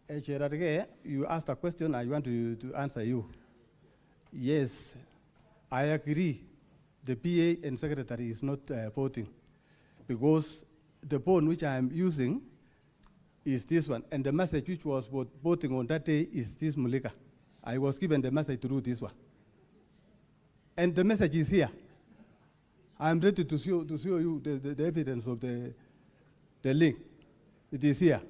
You asked a question, I want to answer you. Yes, I agree. The PA and secretary is not voting because the phone which I am using is this one, and the message which was voting on that day is this Mulika. I was given the message to do this one. And the message is here. I am ready to show you the evidence of the link. It is here.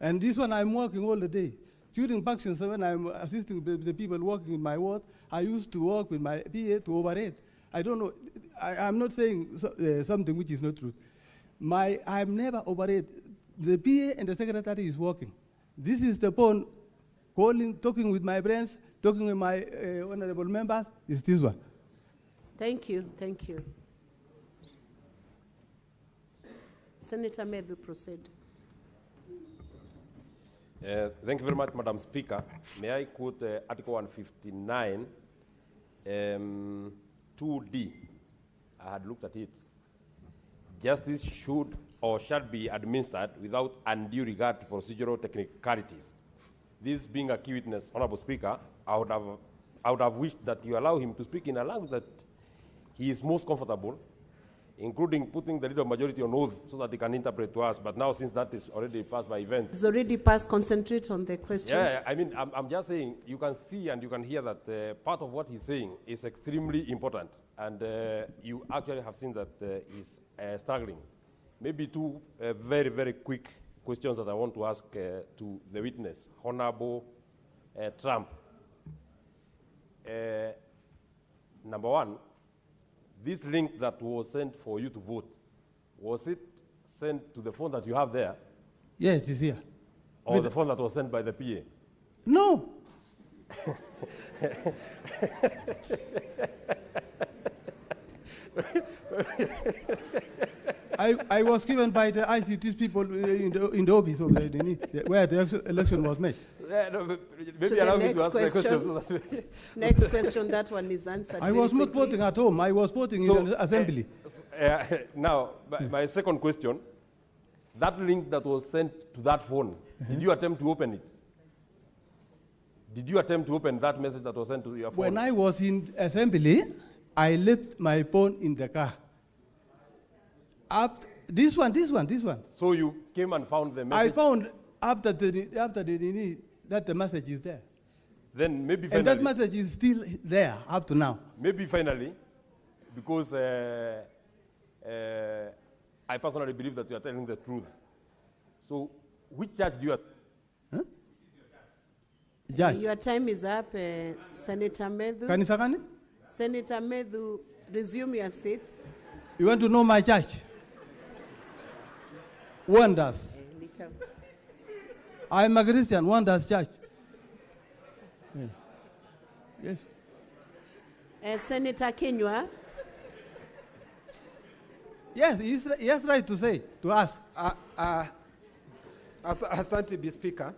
And this one I'm working all the day. During functions, when I'm assisting the people working in my ward, I used to work with my PA to overrate. I don't know, I'm not saying something which is not true. I'm never overrate. The PA and the secretary is working. This is the phone, calling, talking with my friends, talking with my honorable members, is this one. Thank you, thank you. Senator Medhu, proceed. Thank you very much, Madam Speaker. May I quote Article 159, 2D. I had looked at it. Justice should or shall be administered without undue regard to procedural technicalities. This being a key witness, Honorable Speaker, I would have wished that you allow him to speak in a language that he is most comfortable, including putting the leader of majority on oath so that they can interpret to us. But now, since that is already passed by events. It's already passed. Concentrate on the questions. Yeah, I mean, I'm just saying, you can see and you can hear that part of what he's saying is extremely important. And you actually have seen that he's struggling. Maybe two very, very quick questions that I want to ask to the witness, Honorable Trump. Number one, this link that was sent for you to vote, was it sent to the phone that you have there? Yes, it's here. Or the phone that was sent by the PA? No. I was given by the ICT people in the office of where the election was made. No, maybe allow me to ask the question. So that next question, that one is answered. I was not voting at home. I was voting in the assembly. Now, my second question, that link that was sent to that phone, did you attempt to open it? Did you attempt to open that message that was sent to your phone? When I was in assembly, I left my phone in the car. This one. So you came and found the message? I found after that the message is there. Then maybe finally. And that message is still there up to now. Maybe finally, because I personally believe that you are telling the truth. So which judge do you have? Huh? Judge. Your time is up, Senator Medhu. Kanisakani? Senator Medhu, resume your seat. You want to know my judge? Wonders. I'm a Christian, Wonders Church. Yeah. Yes. Senator Kenywa. Yes, he has right to say, to ask. Asante Bi Speaker.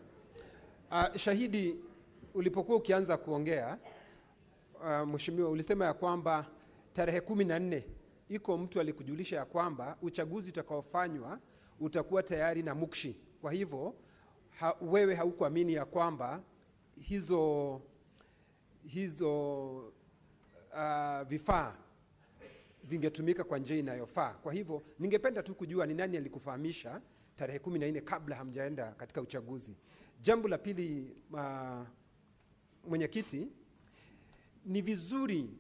Shahidi, ulipokuwa ukianza kuongea, Mheshimiwa, ulisema ya kwamba tarehe 14 iko mtu alikujulisha ya kwamba uchaguzi utakaofanywa utakuwa tayari na mukshi. Kwa hivyo wewe haukuamini ya kwamba hizo vifaa vingetumika kwa njia inayofaa. Kwa hivyo ningependa tu kujua ni nani alikufahamisha tarehe 14 kabla hamjaenda katika uchaguzi. Jambo la pili, mwenyekiti, ni vizuri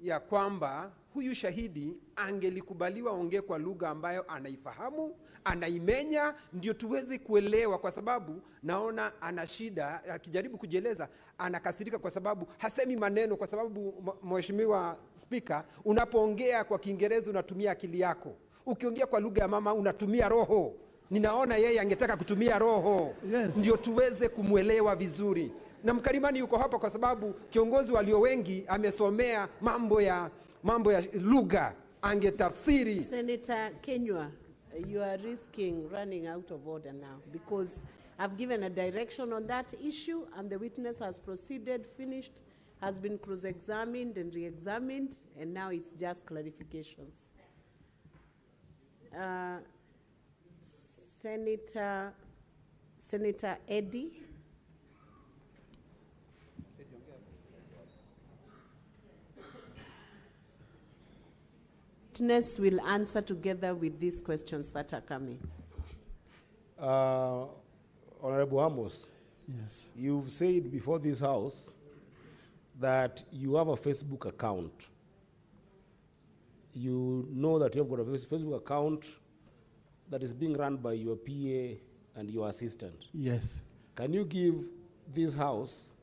ya kwamba huyu shahidi angelikubaliwa ongee kwa lugha ambayo anaifahamu, anaimenya, ndio tuweze kuelewa, kwa sababu naona ana shida akijaribu kujieleza, anakasirika kwa sababu hasemi maneno, kwa sababu Mheshimiwa Speaker, unapoongea kwa Kiingereza unatumia akili yako. Ukiongea kwa lugha ya mama unatumia roho. Ninaona yeye angetaka kutumia roho. Yes. Ndio tuweze kumuelewa vizuri. Na Mkarimani yuko hapa kwa sababu kiongozi walio wengi amesomea mambo ya lugha, angetafsiri. Senator Kenywa, you are risking running out of order now because I've given a direction on that issue and the witness has proceeded, finished, has been cross-examined and re-examined, and now it's just clarifications. Senator Eddie. Witness will answer together with these questions that are coming. Honorable Amos, Yes. you've said before this House that you have a Facebook account. You know that you have got a Facebook account that is being run by your PA and your assistant. Yes. Can you give this House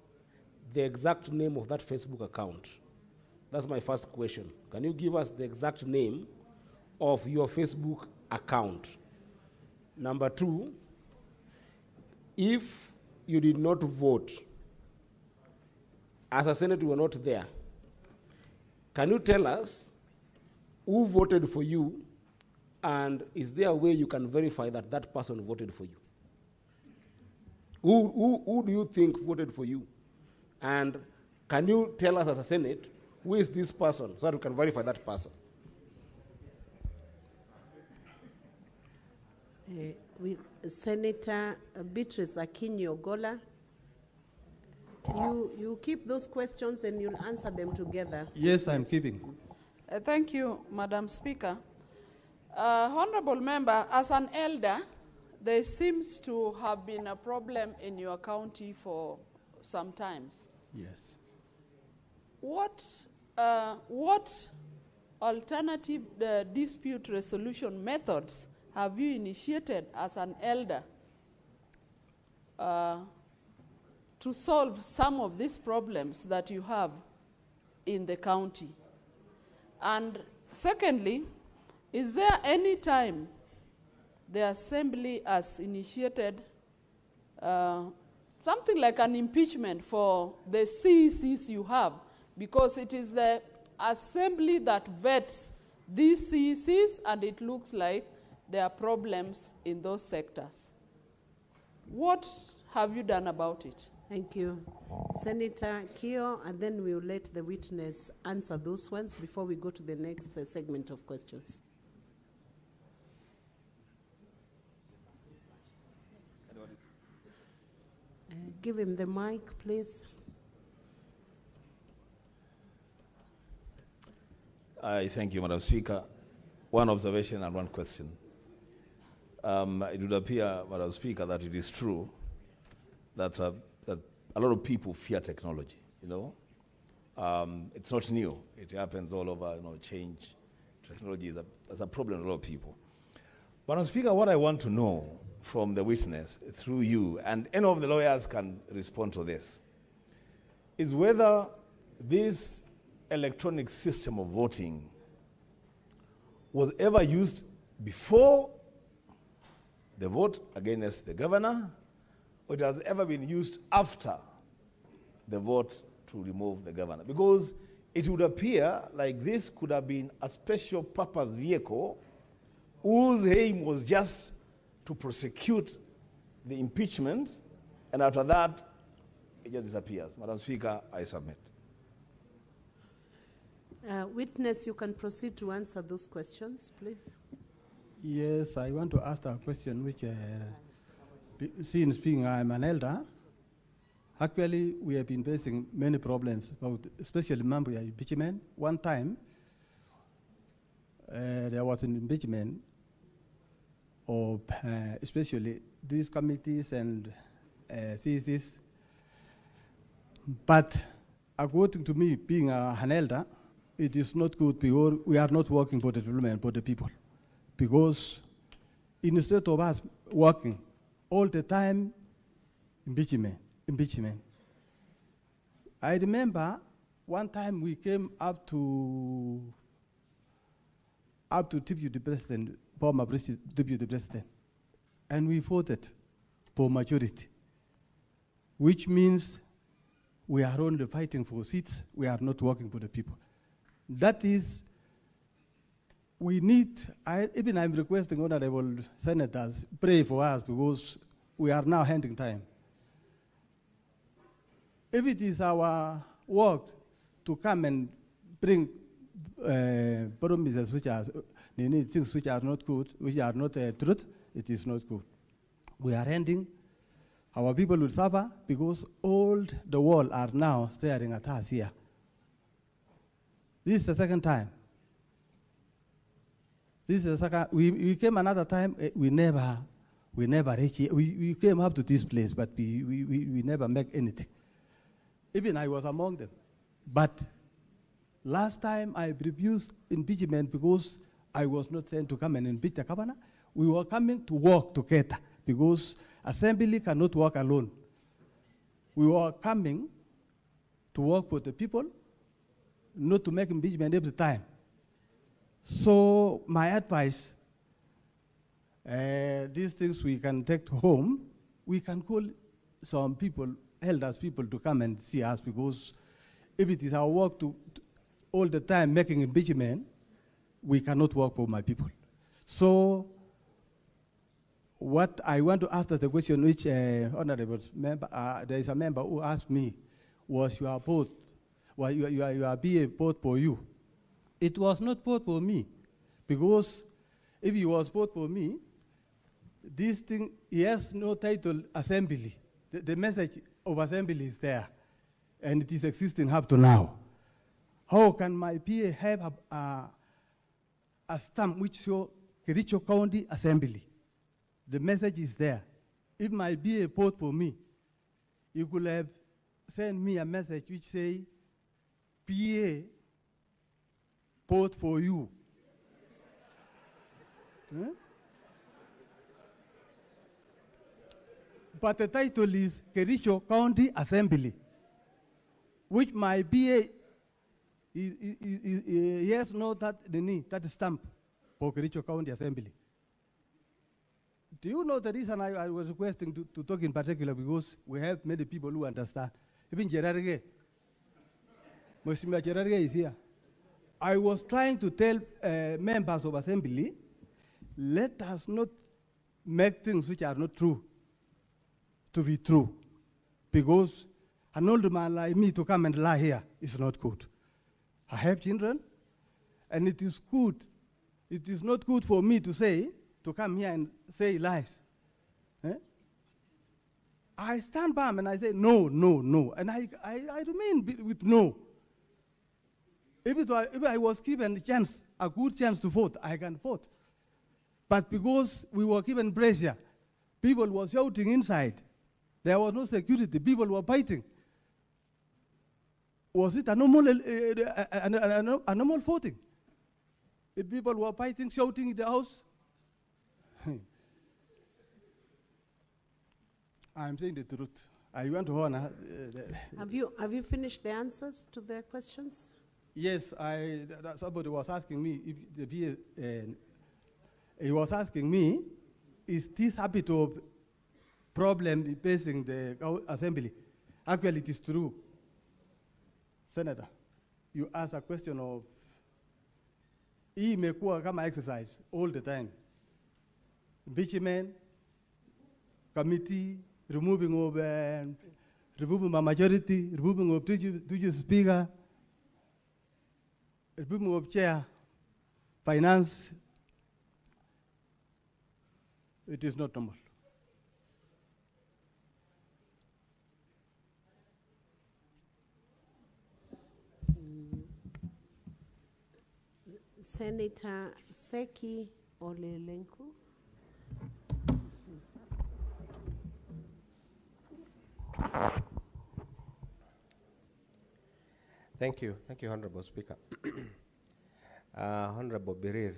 the exact name of that Facebook account? That's my first question. Can you give us the exact name of your Facebook account? Number two, if you did not vote, as a Senate you were not there, can you tell us who voted for you, and is there a way you can verify that that person voted for you? Who do you think voted for you? And can you tell us as a Senate, who is this person, so that we can verify that person? Senator Beatrice Akinyi-Ogola, you keep those questions and you'll answer them together. Yes, I'm keeping. Thank you, Madam Speaker. Honorable Member, as an elder, there seems to have been a problem in your county for some times. Yes. What alternative dispute resolution methods have you initiated as an elder to solve some of these problems that you have in the county? And secondly, is there any time the Assembly has initiated something like an impeachment for the CECs you have? Because it is the Assembly that vets these CECs, and it looks like there are problems in those sectors. What have you done about it? Thank you. Senator Kio, and then we'll let the witness answer those ones before we go to the next segment of questions. Give him the mic, please. I thank you, Madam Speaker. One observation and one question. It would appear, Madam Speaker, that it is true that, that a lot of people fear technology, you know. It's not new. It happens all over, you know, change. Technology is a problem for a lot of people. Madam Speaker, what I want to know from the witness, through you, and any of the lawyers can respond to this, is whether this electronic system of voting was ever used before the vote against the governor, or it has ever been used after the vote to remove the governor. Because it would appear like this could have been a special purpose vehicle whose aim was just to prosecute the impeachment, and after that, it just disappears. Madam Speaker, I submit. Witness, you can proceed to answer those questions, please. Yes, I want to ask a question which, since being I'm an elder, actually we have been facing many problems, about, especially Mambuya impeachment. One time, there was an impeachment of especially these committees and CECs. But according to me, being an elder, it is not good because we are not working for the development, for the people. Because instead of us working all the time, impeachment. I remember one time we came up to Deputy President, former Deputy President, and we voted for majority, which means we are only fighting for seats, we are not working for the people. That is, we need, even I'm requesting honorable senators, pray for us because we are now handing time. If it is our work to come and bring promises which are, things which are not good, which are not truth, it is not good. we are ending. Our people will suffer because all the world are now staring at us here. This is the second time. This is the second. We came another time. We never reached here. We came up to this place, but we never make anything. Even I was among them. But last time I refused impeachment because I was not sent to come and impeach the governor. We were coming to work together because assembly cannot work alone. We were coming to work for the people, not to make impeachment every time. So my advice, these things we can take home, we can call some people, elders people to come and see us, because if it is our work to all the time making impeachment, we cannot work for my people. So what I want to ask the question which honorable member, there is a member who asked me, was your vote, well, your BA vote for you? It was not vote for me, because if it was vote for me, this thing, he has no title assembly. The message of assembly is there, and it is existing up to now. How can my PA have a stamp which shows Kericho County Assembly? The message is there. If my BA vote for me, you could have sent me a message which say, PA vote for you. Huh? But the title is Kericho County Assembly, which my BA he has no that stamp for Kericho County Assembly. Do you know the reason I was requesting to talk in particular? Because we have many people who understand. Even Gerarge, Monsignor Gerarge is here. I was trying to tell members of assembly, let us not make things which are not true to be true. Because an old man like me to come and lie here is not good. I have children, and it is good. It is not good for me to come here and say lies. Eh? I stand by and I say no, no, no, and I remain with no. If I was given a good chance to vote, I can vote. But because we were given pressure, people were shouting inside. There was no security. People were fighting. Was it a normal voting? If people were fighting, shouting in the house, I'm saying the truth. I want to honor. Have you finished the answers to their questions? Yes, somebody was asking me if the he was asking me, is this habit of problem facing the assembly? Actually, it is true. Senator, you ask a question of imekuwa kama exercise all the time. Impeachment, committee, removing a majority, removing of two speaker, removing of chair, finance. It is not normal. Senator Seki Olelenku. Thank you, Honorable Speaker. Honorable Birir,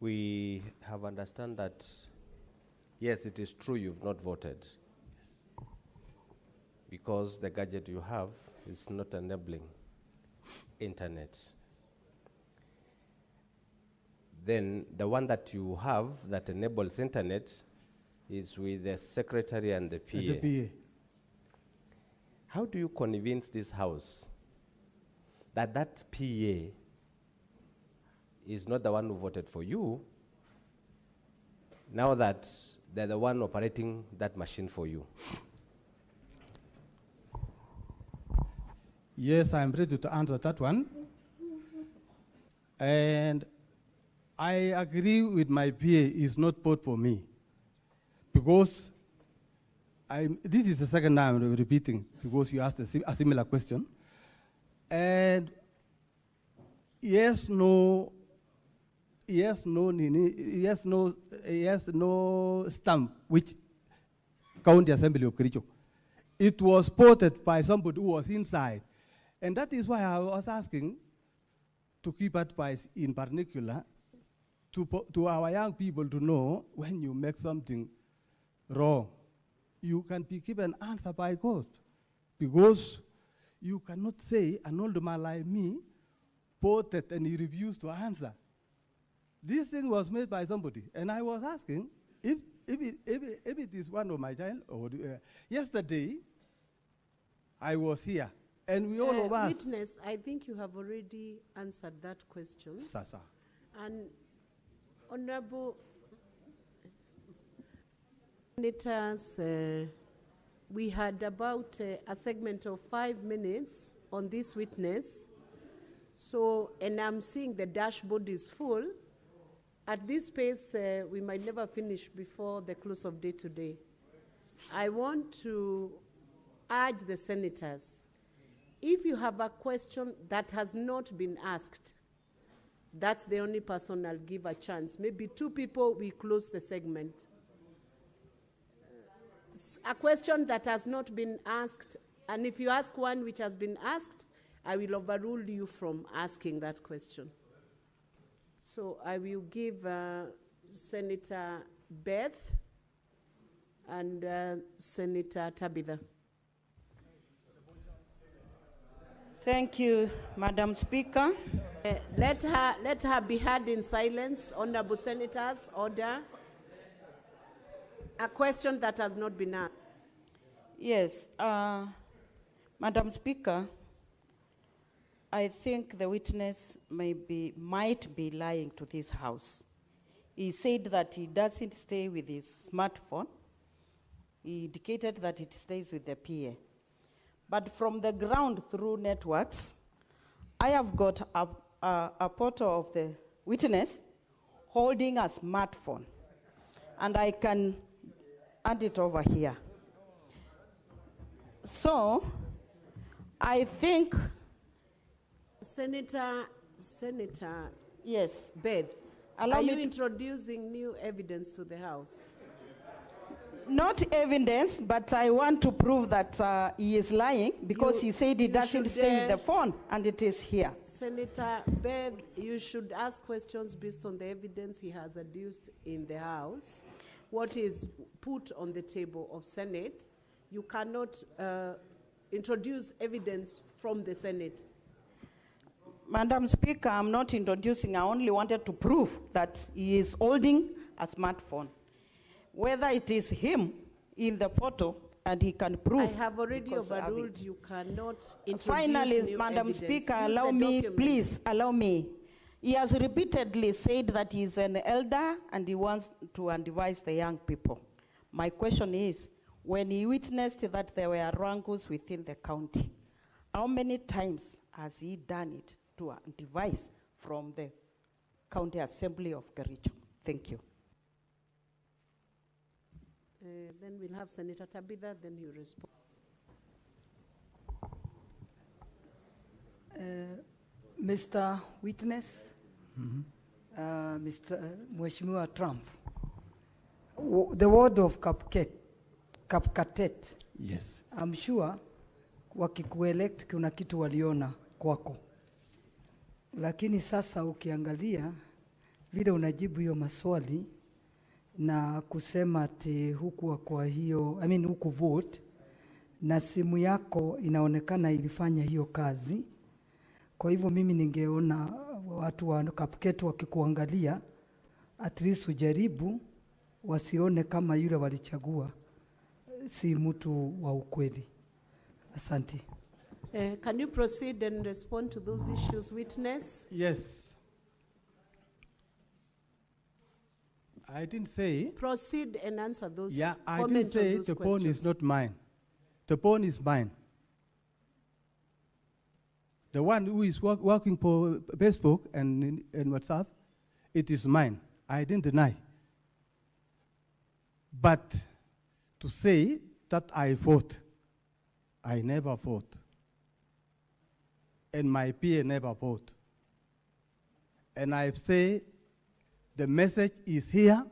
we have understand that, yes, it is true you've not voted, because the gadget you have is not enabling internet. Then the one that you have that enables internet is with the secretary and the PA. And the PA. How do you convince this house that that PA is not the one who voted for you, now that they're the one operating that machine for you? Yes, I'm ready to answer that one. And I agree with my PA, it's not vote for me. Because this is the second time I'm repeating, because you asked a similar question. And yes, no stamp which County Assembly of Kericho. It was voted by somebody who was inside. And that is why I was asking to keep advice in particular to our young people to know when you make something wrong, you can be given an answer by God. Because you cannot say an old man like me voted and he refused to answer. This thing was made by somebody. And I was asking if it is one of my child, or yesterday I was here, and we all of us. Witness, I think you have already answered that question. Sasa. And Honorable Senators, we had about a segment of 5 minutes on this witness. So, and I'm seeing the dashboard is full. At this pace, we might never finish before the close of day today. I want to urge the senators, if you have a question that has not been asked, that's the only person I'll give a chance. Maybe 2 people, we close the segment. A question that has not been asked, and if you ask one which has been asked, I will overrule you from asking that question. So I will give Senator Beth and Senator Tabitha. Thank you, Madam Speaker. Let her be heard in silence. Honorable Senators, order. A question that has not been asked. Yes, Madam Speaker, I think the witness might be lying to this House. He said that he doesn't stay with his smartphone. He indicated that it stays with the PA. But from the ground through networks, I have got a photo of the witness holding a smartphone. And I can add it over here. So, I think... Senator, yes, Beth, are you introducing new evidence to the House? Not evidence, but I want to prove that he is lying because he said he doesn't stay with the phone, and it is here. Senator Beth, you should ask questions based on the evidence he has adduced in the House. What is put on the table of Senate, you cannot introduce evidence from the Senate. Madam Speaker, I'm not introducing, I only wanted to prove that he is holding a smartphone. Whether it is him in the photo, and he can prove. I have already overruled, you cannot introduce Finally, new Madam evidence. Speaker, Use allow the me, document. please, allow me. He has repeatedly said that he's an elder and he wants to advise the young people. My question is, when he witnessed that there were wrangles within the county, how many times has he done it to advise from the County Assembly of Kericho? Thank you. Then we'll have Senator Tabitha, then he'll respond. Mr. Witness, Mr. Mheshimiwa Trump, the word of Kapkatet, yes. I'm sure wakikuelect kuna kitu waliona kwako. Lakini sasa ukiangalia vile unajibu hiyo maswali na kusema ati huku kwa hiyo, huku vote, na simu yako inaonekana ilifanya hiyo kazi. Kwa hivyo mimi ningeona watu wa Kapket wakikuangalia, at least ujaribu, wasione kama yule walichagua si mtu wa ukweli. Asante. Can you proceed and respond to those issues, witness? Yes. I didn't say. Proceed and answer those. Yeah, I didn't say the phone is not mine. The phone is mine. The one who is working for Facebook and WhatsApp it is mine. I didn't deny. But to say that I fought, I never fought. And my PA never fought. And I say the message is here.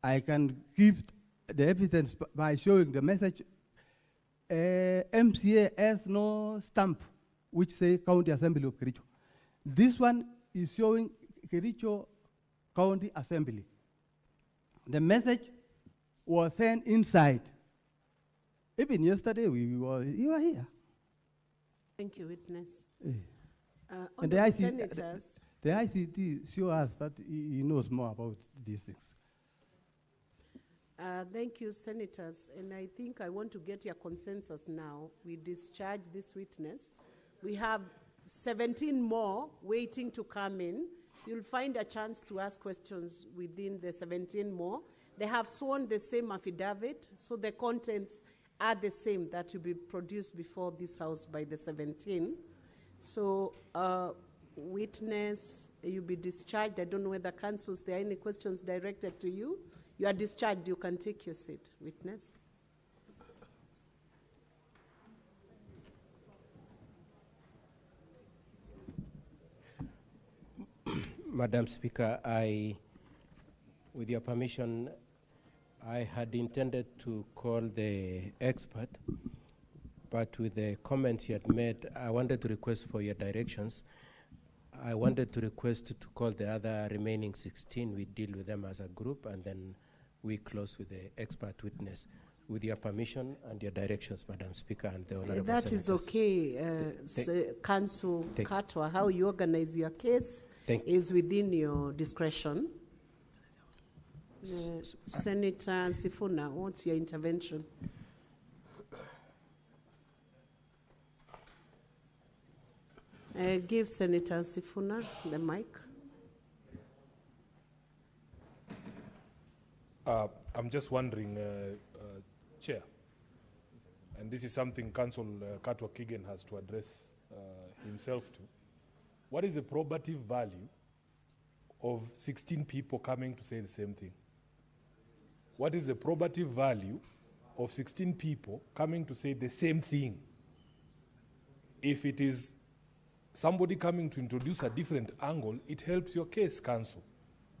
I can give the evidence by showing the message. MCA has no stamp which say County Assembly of Kericho. This one is showing Kericho County Assembly. The message was sent inside. Even yesterday, you were here. Thank you, witness. And the senators. The ICT shows us that he knows more about these things. Thank you, senators. And I think I want to get your consensus now. We discharge this witness. We have 17 more waiting to come in. You'll find a chance to ask questions within the 17 more. They have sworn the same affidavit, so the contents are the same that will be produced before this House by the 17. So, witness, you'll be discharged. I don't know whether counsels, there are any questions directed to you. You are discharged. You can take your seat, witness. Madam Speaker, with your permission, I had intended to call the expert, but with the comments you had made, I wanted to request for your directions. I wanted to request to call the other remaining 16. We deal with them as a group, and then we close with the expert witness. With your permission and your directions, Madam Speaker, and the Honorable That Senators. is okay. Counsel Katwa, how you organize your case is within your discretion. Senator Sifuna, what's your intervention? Give Senator Sifuna the mic. I'm just wondering, Chair, and this is something Council Katwa Kigen has to address himself to. What is the probative value of 16 people coming to say the same thing? What is the probative value of 16 people coming to say the same thing? If it is somebody coming to introduce a different angle, it helps your case, counsel.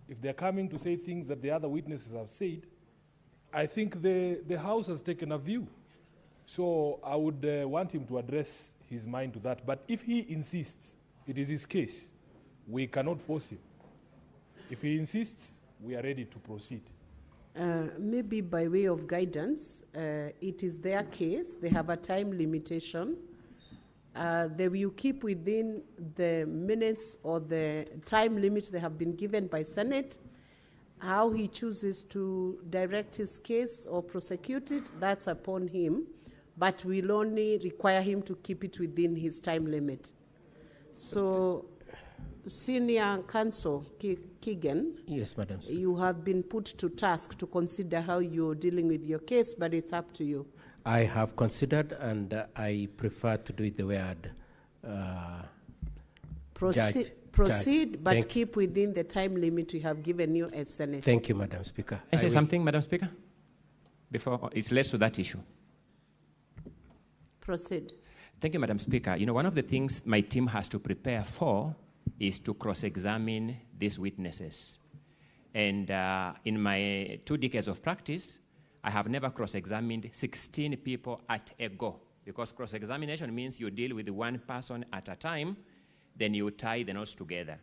If they're coming to say things that the other witnesses have said, I think the House has taken a view. So I would want him to address his mind to that. But if he insists, it is his case. We cannot force him. If he insists, we are ready to proceed. Maybe by way of guidance, it is their case. They have a time limitation. They will keep within the minutes or the time limit they have been given by Senate. How he chooses to direct his case or prosecute it, that's upon him, but we'll only require him to keep it within his time limit. So, Senior Counsel Kigen, yes, Madam Speaker, you have been put to task to consider how you're dealing with your case, but it's up to you. I have considered, and I prefer to do it the way I'd Proceed, but keep within the time limit we have given you as Senator. Thank you, Madam Speaker. Can I say something, Madam Speaker? Before it's led to that issue. Proceed. Thank you, Madam Speaker. You know, one of the things my team has to prepare for is to cross-examine these witnesses. And in my 2 decades of practice, I have never cross-examined 16 people at a go, because cross-examination means you deal with one person at a time, then you tie the knots together.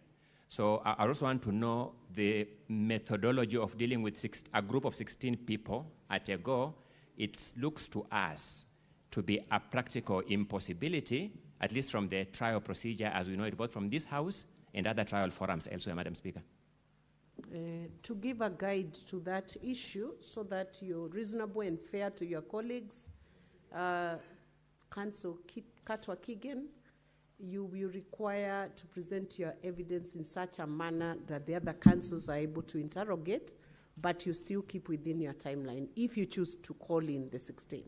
So I also want to know the methodology of dealing with a group of 16 people at a go. It looks to us to be a practical impossibility, at least from the trial procedure as we know it, both from this House and other trial forums elsewhere, Madam Speaker. To give a guide to that issue so that you're reasonable and fair to your colleagues, Counsel Katwa Kigen, you will require to present your evidence in such a manner that the other counsels are able to interrogate, but you still keep within your timeline if you choose to call in the 16.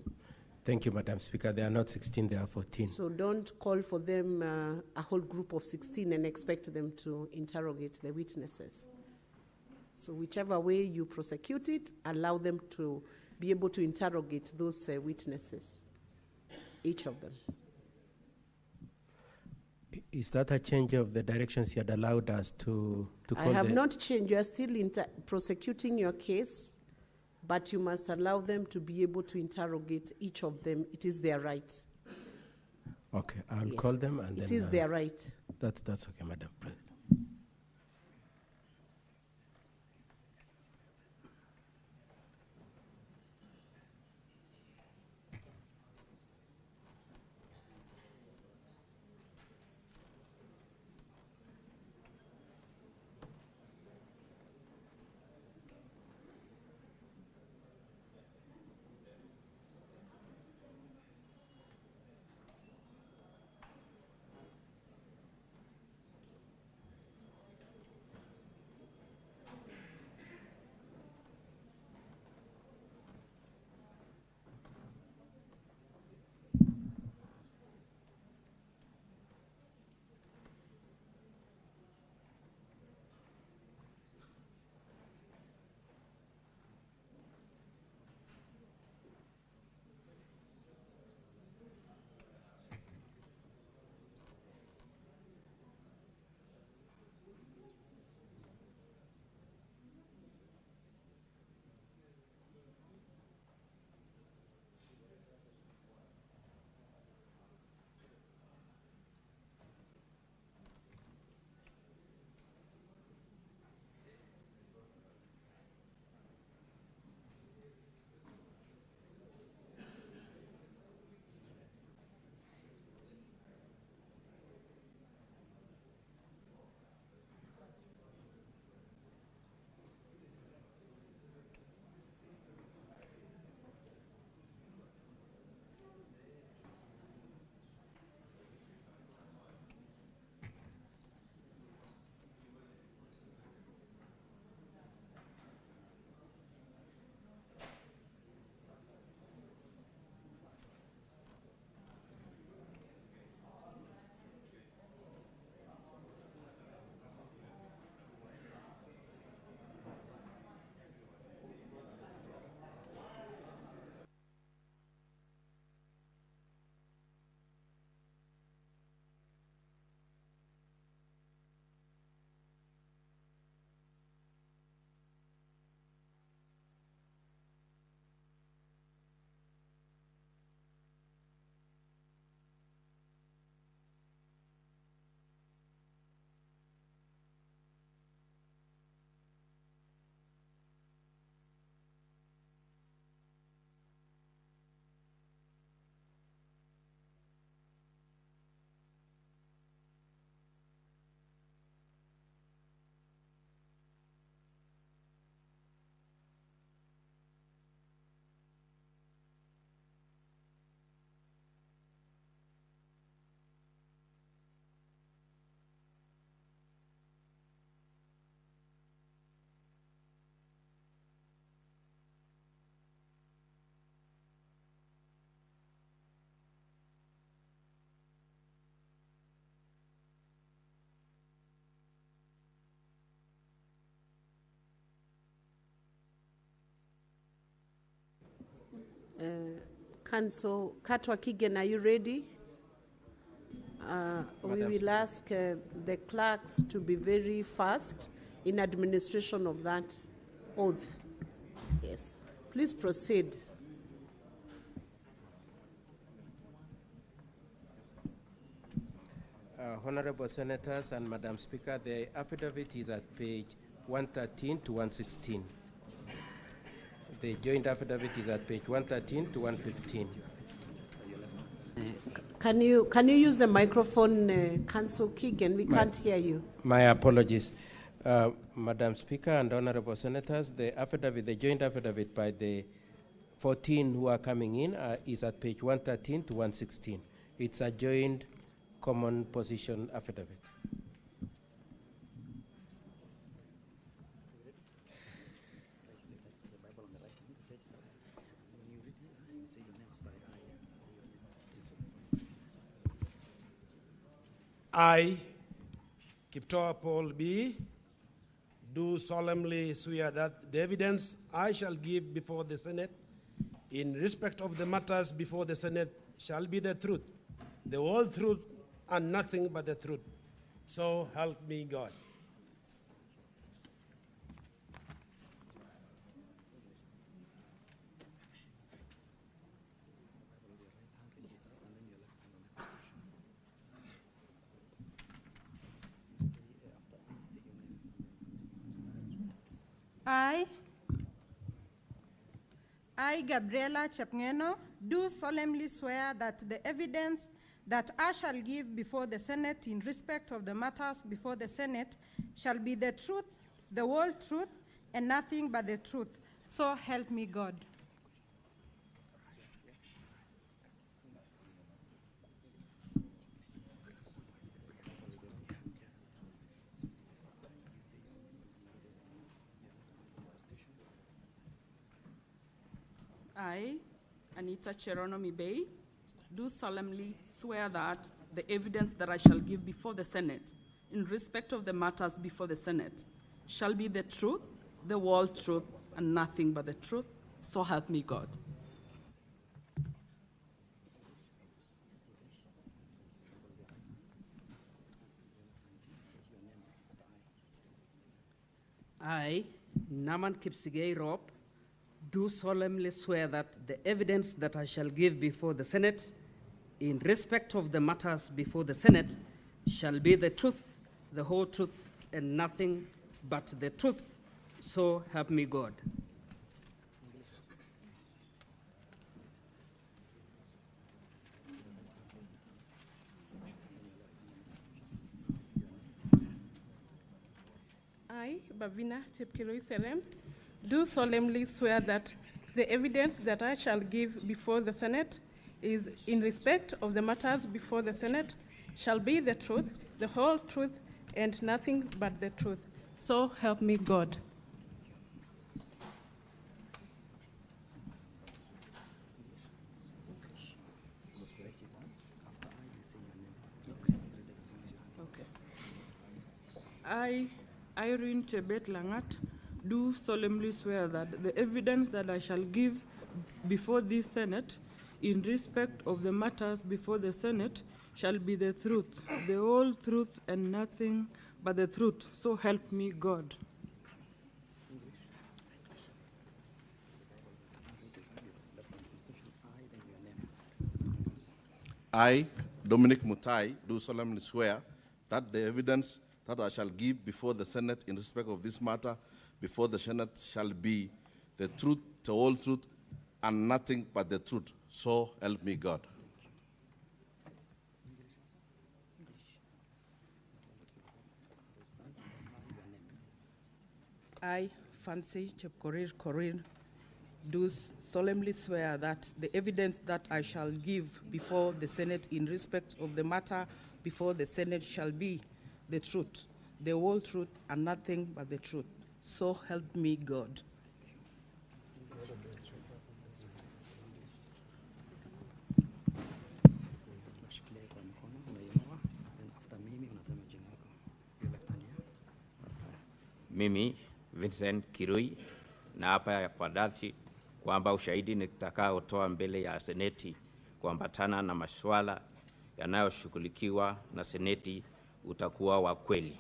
Thank you, Madam Speaker. They are not 16, they are 14. So don't call for them a whole group of 16 and expect them to interrogate the witnesses. So whichever way you prosecute it, allow them to be able to interrogate those witnesses, each of them. Is that a change of the directions you had allowed us to call? I have not changed. You are still prosecuting your case, but you must allow them to be able to interrogate each of them. It is their right. Okay, I'll Yes. call them and then... It is their right. That's okay, Madam President. Council Katwa Kigen, are you ready? We will ask the clerks to be very fast in administration of that oath. Yes. Please proceed. Honorable Senators and Madam Speaker, the affidavit is at page 113 to 116. The joint affidavit is at page 113 to 115. Can you use the microphone, Council Keegan? We can't hear you. My apologies. Madam Speaker and Honorable Senators, the affidavit, the joint affidavit by the 14 who are coming in is at page 113 to 116. It's a joint common position affidavit. I, Kiptoa Paul B., do solemnly swear that the evidence I shall give before the Senate in respect of the matters before the Senate shall be the truth, the whole truth, and nothing but the truth. So help me God. I, Gabriela Chepngeno, do solemnly swear that the evidence that I shall give before the Senate in respect of the matters before the Senate shall be the truth, the whole truth, and nothing but the truth. So help me God. I, Anita Cheronomi Bay, do solemnly swear that the evidence that I shall give before the Senate in respect of the matters before the Senate shall be the truth, the whole truth, and nothing but the truth. So help me God. I, Naman Kipsigei Rob, do solemnly swear that the evidence that I shall give before the Senate in respect of the matters before the Senate shall be the truth, the whole truth, and nothing but the truth. So help me God. I, Bavina Chepkiroi Serem, do solemnly swear that the evidence that I shall give before the Senate is in respect of the matters before the Senate shall be the truth, the whole truth, and nothing but the truth. So help me God. I, Irene Chebet Langat, do solemnly swear that the evidence that I shall give before this Senate in respect of the matters before the Senate shall be the truth, the whole truth, and nothing but the truth. So help me God. I, Dominic Mutai, do solemnly swear that the evidence that I shall give before the Senate in respect of this matter before the Senate shall be the truth, the whole truth, and nothing but the truth. So help me God. I, Fancy Chepkorir Korir, do solemnly swear that the evidence that I shall give before the Senate in respect of the matter before the Senate shall be the truth, the whole truth, and nothing but the truth. So help me God. Mimi Vincent Kirui naapa kwa dhati kwamba ushahidi nitakaotoa mbele ya Seneti kuambatana na masuala yanayoshughulikiwa na Seneti utakuwa wa kweli,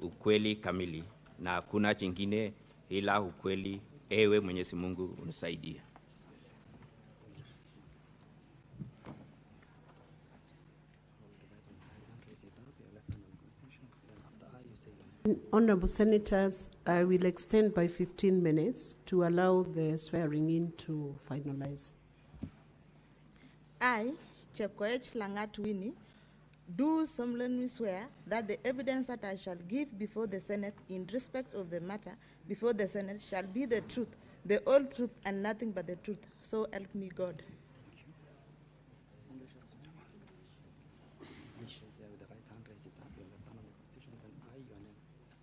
ukweli kamili, na hakuna chingine ila ukweli. Ewe Mwenyezi Mungu unisaidie. Honorable Senators, I will extend by 15 minutes to allow the swearing in to finalize. I, Chepkoech Langat Winnie, do solemnly swear that the evidence that I shall give before the Senate in respect of the matter before the Senate shall be the truth, the whole truth, and nothing but the truth. So help me God.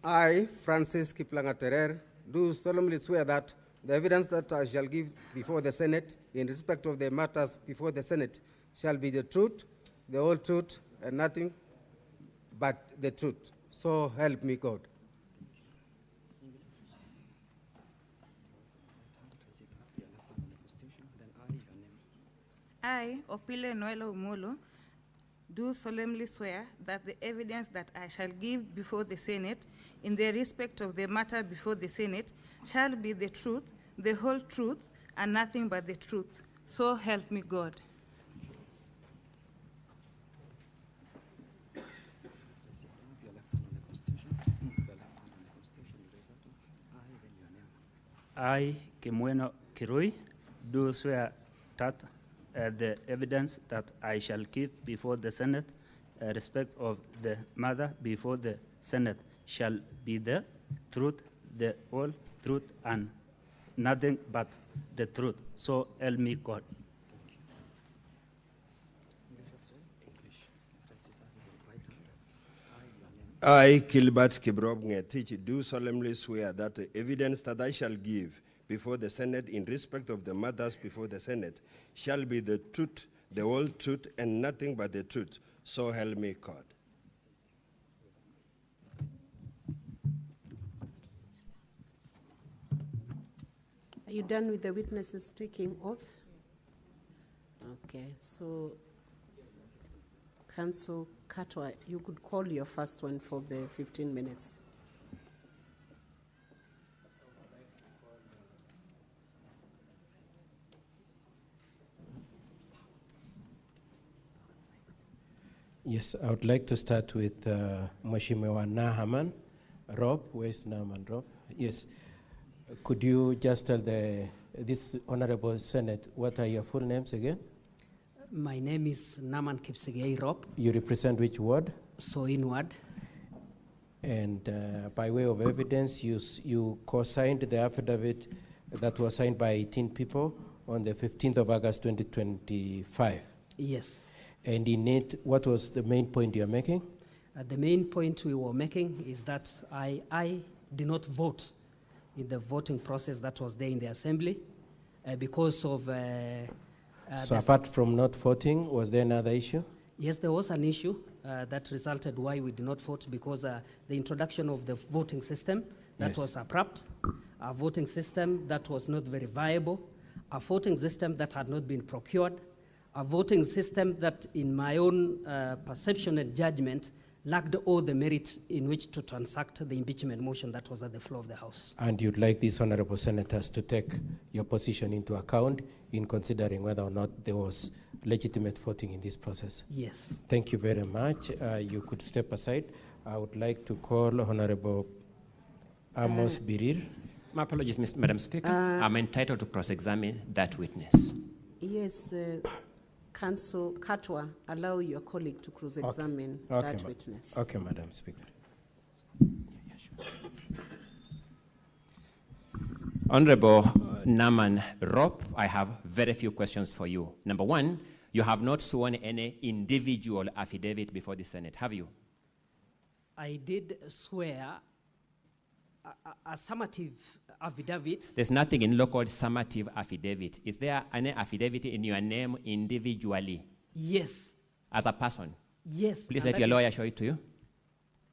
I, Francis Kiplangaterer, do solemnly swear that the evidence that I shall give before the Senate in respect of the matters before the Senate shall be the truth, the whole truth, and nothing but the truth. So help me God. I, Opile Noelo Umolo, do solemnly swear that the evidence that I shall give before the Senate in the respect of the matter before the Senate shall be the truth, the whole truth, and nothing but the truth. So help me God. I, Kimweno Kirui, do swear that the evidence that I shall give before the Senate respect of the matter before the Senate shall be the truth, the whole truth, and nothing but the truth. So help me God. I, Gilbert Kibrop Ngetich, do solemnly swear that the evidence that I shall give before the Senate in respect of the matters before the Senate shall be the truth, the whole truth, and nothing but the truth. So help me God. Are you done with the witnesses taking oath? Okay, so Council Katwa, you could call your first one for the 15 minutes. Yes, I would like to start with Mheshimiwa Nahaman. Rob, where's Nahaman? Rob? Yes. Could you just tell this Honorable Senate, what are your full names again? My name is Naman Kipsigei Rob. You represent which ward? Soin ward. And by way of evidence, you co-signed the affidavit that was signed by 18 people on the 15th of August 2025. Yes. And in it, what was the main point you're making? The main point we were making is that I did not vote in the voting process that was there in the assembly because of... so apart from not voting, was there another issue? Yes, there was an issue that resulted why we did not vote because the introduction of the voting system that Yes. was abrupt, a voting system that was not very viable, a voting system that had not been procured, a voting system that, in my own perception and judgment, lacked all the merit in which to transact the impeachment motion that was at the floor of the House. And you'd like these honorable senators to take your position into account in considering whether or not there was legitimate voting in this process? Yes. Thank you very much. You could step aside. I would like to call Honorable Amos Birir. My apologies, Madam Speaker. I'm entitled to cross-examine that witness. Yes, Council Katwa, allow your colleague to cross-examine that witness. Okay, Madam Speaker. Honorable Naman Rob, I have very few questions for you. Number one, you have not sworn any individual affidavit before the Senate, have you? I did swear a summative affidavit. There's nothing in law called summative affidavit. Is there any affidavit in your name individually? Yes. As a person? Yes. Please let your lawyer show it to you.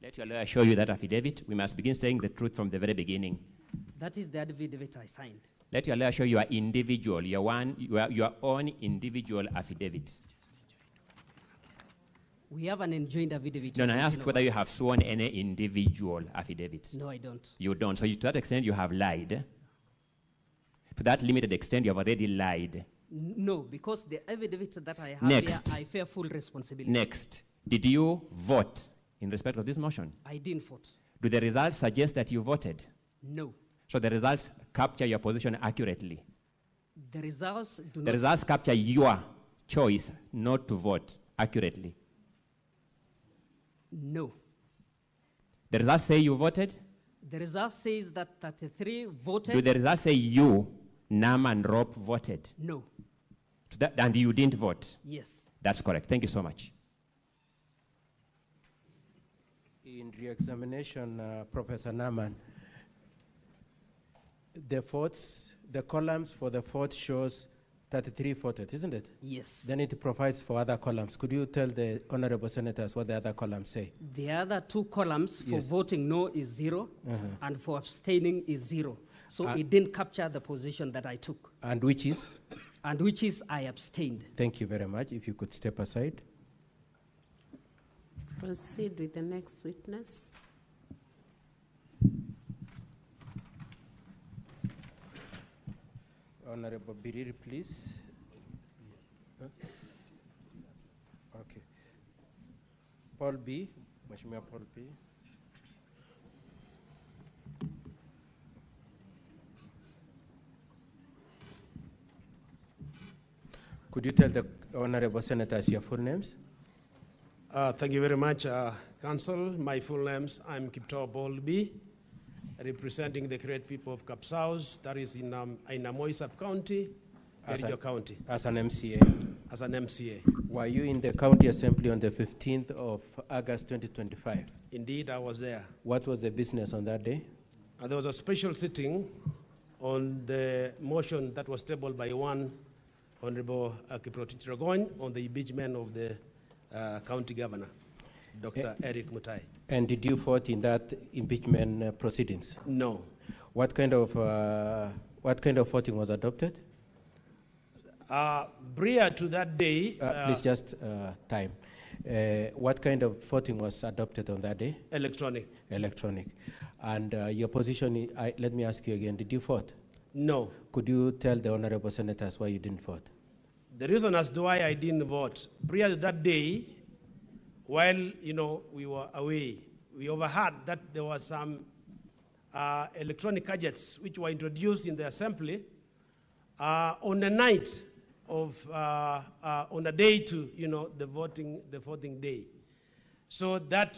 Let your lawyer show you that affidavit. We must begin saying the truth from the very beginning. That is the affidavit I signed. Let your lawyer show you individual, your own individual affidavit. We have an enjoined affidavit. No, I asked whether you have sworn any individual affidavits. No, I don't. You don't. So to that extent, you have lied. To that limited extent, you have already lied. No, because the affidavit that I have Next. here, I fear full responsibility. Next, did you vote in respect of this motion? I didn't vote. Do the results suggest that you voted? No. So the results capture your position accurately? The results do not. The results capture your choice not to vote accurately? No. The results say you voted? The result says that 33 voted. Do the results say you, Nam and Rob, voted? No. And you didn't vote? Yes. That's correct. Thank you so much. In re-examination, Professor Naman, the columns for the vote shows 33 voted, isn't it? Yes. Then it provides for other columns. Could you tell the honorable senators what the other columns say? The other two columns for Yes. voting no is 0, and for abstaining is 0. So it didn't capture the position that I took. And which is? And which is I abstained. Thank you very much. If you could step aside. Proceed with the next witness. Honorable Biriri, please. Okay. Paul B. Mheshimiwa Paul B. Could you tell the honorable senators your full names? Thank you very much, Council. My full names, I'm Kipto Bolby, representing the great people of Kapsaus, that is in Amoy sub-county, Kericho County. As an MCA? As an MCA. Were you in the county assembly on the 15th of August 2025? Indeed, I was there. What was the business on that day? There was a special sitting on the motion that was tabled by one Honorable Kiprotich Rogoin on the impeachment of the county governor, Dr. Eric Mutai. And did you vote in that impeachment proceedings? No. What kind of voting was adopted? Prior to that day, please just time. What kind of voting was adopted on that day? Electronic. Electronic. And your position, let me ask you again, did you vote? No. Could you tell the honorable senators why you didn't vote? The reason as to why I didn't vote, prior to that day, while we were away, we overheard that there were some electronic gadgets which were introduced in the assembly on the night of on the day to the voting day. So that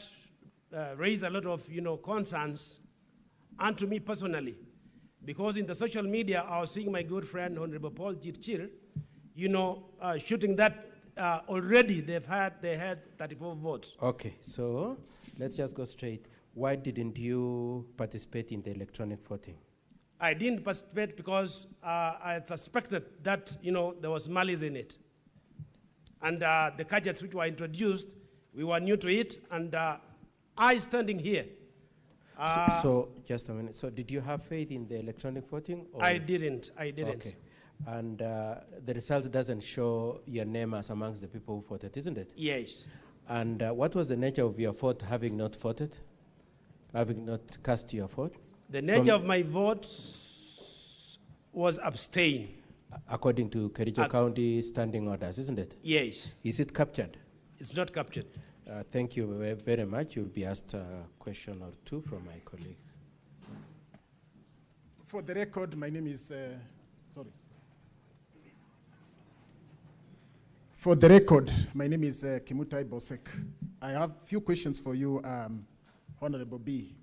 raised a lot of concerns, and to me personally, because in the social media I was seeing my good friend Honorable Paul Chirchir, shooting that already they had 34 votes. Okay, so let's just go straight. Why didn't you participate in the electronic voting? I didn't participate because I suspected that there was malice in it, and the gadgets which were introduced, we were new to it, and I standing here. So just a minute. So did you have faith in the electronic voting? Or? I didn't. Okay. And the results doesn't show your name as amongst the people who voted, isn't it? Yes. And what was the nature of your vote, having not voted, having not cast your vote? The nature of my vote was abstain. According to Kericho County standing orders, isn't it? Yes. Is it captured? It's not captured. Thank you very much. You'll be asked a question or two from my colleagues. For the record, my name is, For the record, my name is Kimutai Bosek. I have a few questions for you, Honorable B.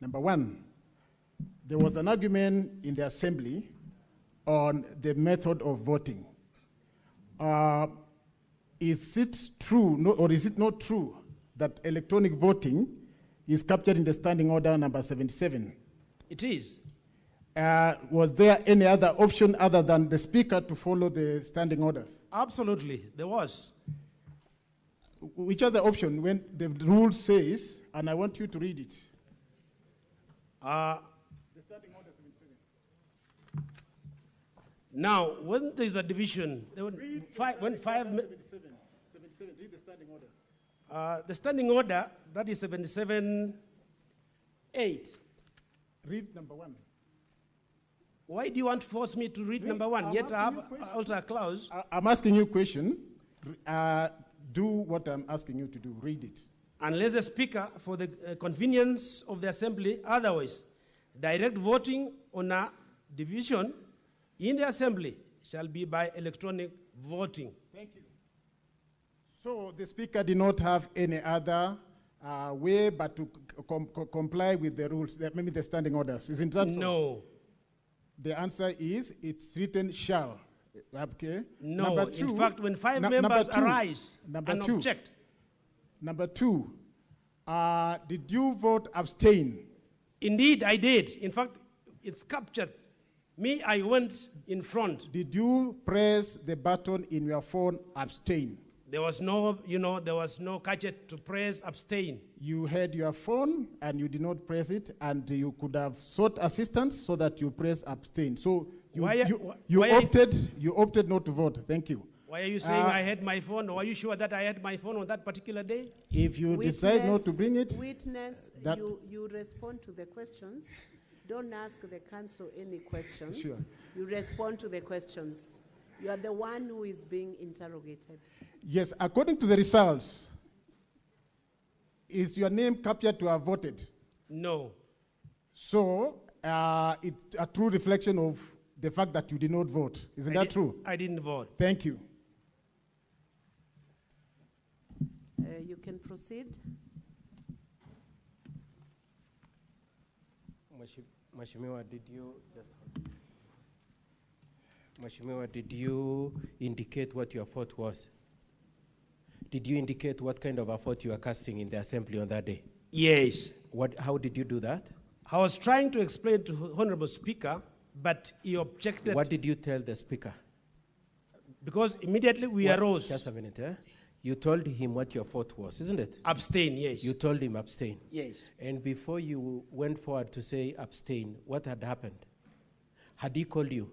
Number one, there was an argument in the assembly on the method of voting. Is it true, or is it not true, that electronic voting is captured in the standing order number 77? It is. Was there any other option other than the speaker to follow the standing orders? Absolutely, there was. Which other option when the rule says, and I want you to read it? The standing order 77. Now, when there is a division, there would read read the standing order. The standing order, that is 77-8. Read number 1. Why do you want to force me to read number 1? Yet I have also a clause. I'm asking you a question. Do what I'm asking you to do. Read it. Unless the speaker, for the convenience of the assembly, otherwise, direct voting on a division in the assembly shall be by electronic voting. Thank you. So the speaker did not have any other way but to comply with the rules, maybe the standing orders. Isn't that so? No. The answer is it's written shall. Okay. No. Number 2, in fact, when 5 members arise and object. Number 2, did you vote abstain? Indeed, I did. In fact, it's captured. Me, I went in front. Did you press the button in your phone, abstain? There was no, there was no gadget to press abstain. You had your phone and you did not press it, and you could have sought assistance so that you press abstain. So you opted not to vote. Thank you. Why are you saying I had my phone? Or are you sure that I had my phone on that particular day? If you decide not to bring it, Witness, you respond to the questions. Don't ask the council any questions. Sure. You respond to the questions. You are the one who is being interrogated. Yes, according to the results, is your name captured to have voted? No. So it's a true reflection of the fact that you did not vote. Isn't that true? I didn't vote. Thank you. You can proceed. Mheshimiwa, did you indicate what your vote was? Did you indicate what kind of a vote you were casting in the assembly on that day? Yes. How did you do that? I was trying to explain to Honorable Speaker, but he objected. What did you tell the Speaker? Because immediately we arose. Just a minute, eh? You told him what your vote was, isn't it? Abstain, yes. You told him abstain. Yes. And before you went forward to say abstain, what had happened? Had he called you?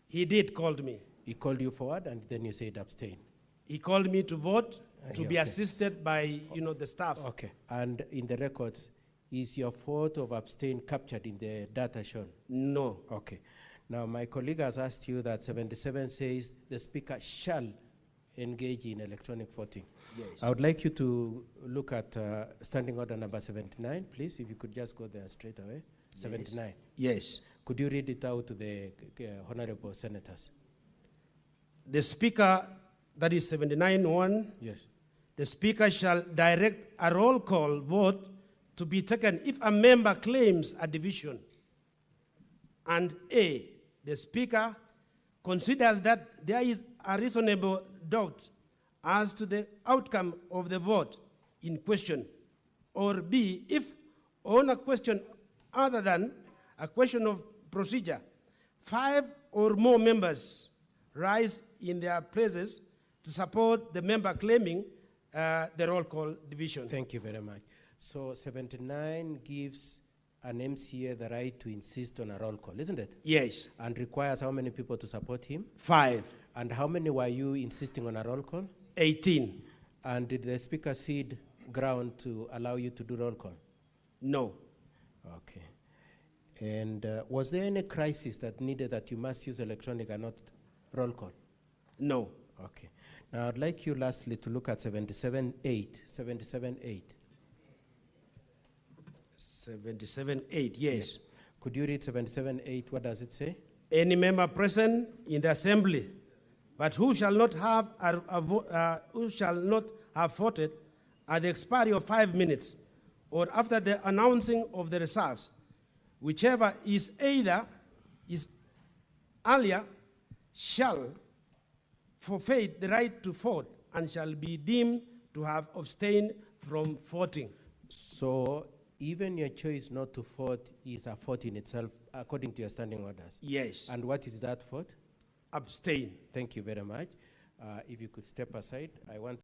He did call me. He called you forward and then you said abstain. He called me to vote, to be assisted by, the staff. Okay. And in the records, is your vote of abstain captured in the data shown? No. Okay. Now, my colleague has asked you that 77 says the Speaker shall engage in electronic voting. Yes. I would like you to look at standing order number 79, please, if you could just go there straight away. 79. Yes. Could you read it out to the honorable senators? The Speaker, that is 79-1. Yes. The Speaker shall direct a roll call vote to be taken if a member claims a division. And A, the Speaker considers that there is a reasonable doubt as to the outcome of the vote in question. Or B, if on a question other than a question of procedure, 5 or more members rise in their places to support the member claiming the roll call division. Thank you very much. So 79 gives an MCA the right to insist on a roll call, isn't it? Yes. And requires how many people to support him? 5. And how many were you insisting on a roll call? 18. And did the Speaker cede ground to allow you to do roll call? No. Okay. And was there any crisis that needed that you must use electronic and not roll call? No. Okay. Now I'd like you lastly to look at 77.8. 77.8. 77.8, yes. Could you read 77.8? What does it say? Any member present in the assembly, but who shall not have voted at the expiry of 5 minutes, or after the announcing of the results, whichever is earlier, shall forfeit the right to vote and shall be deemed to have abstained from voting. So even your choice not to vote is a vote in itself, according to your standing orders? Yes. And what is that vote? Abstain. Thank you very much. If you could step aside, I want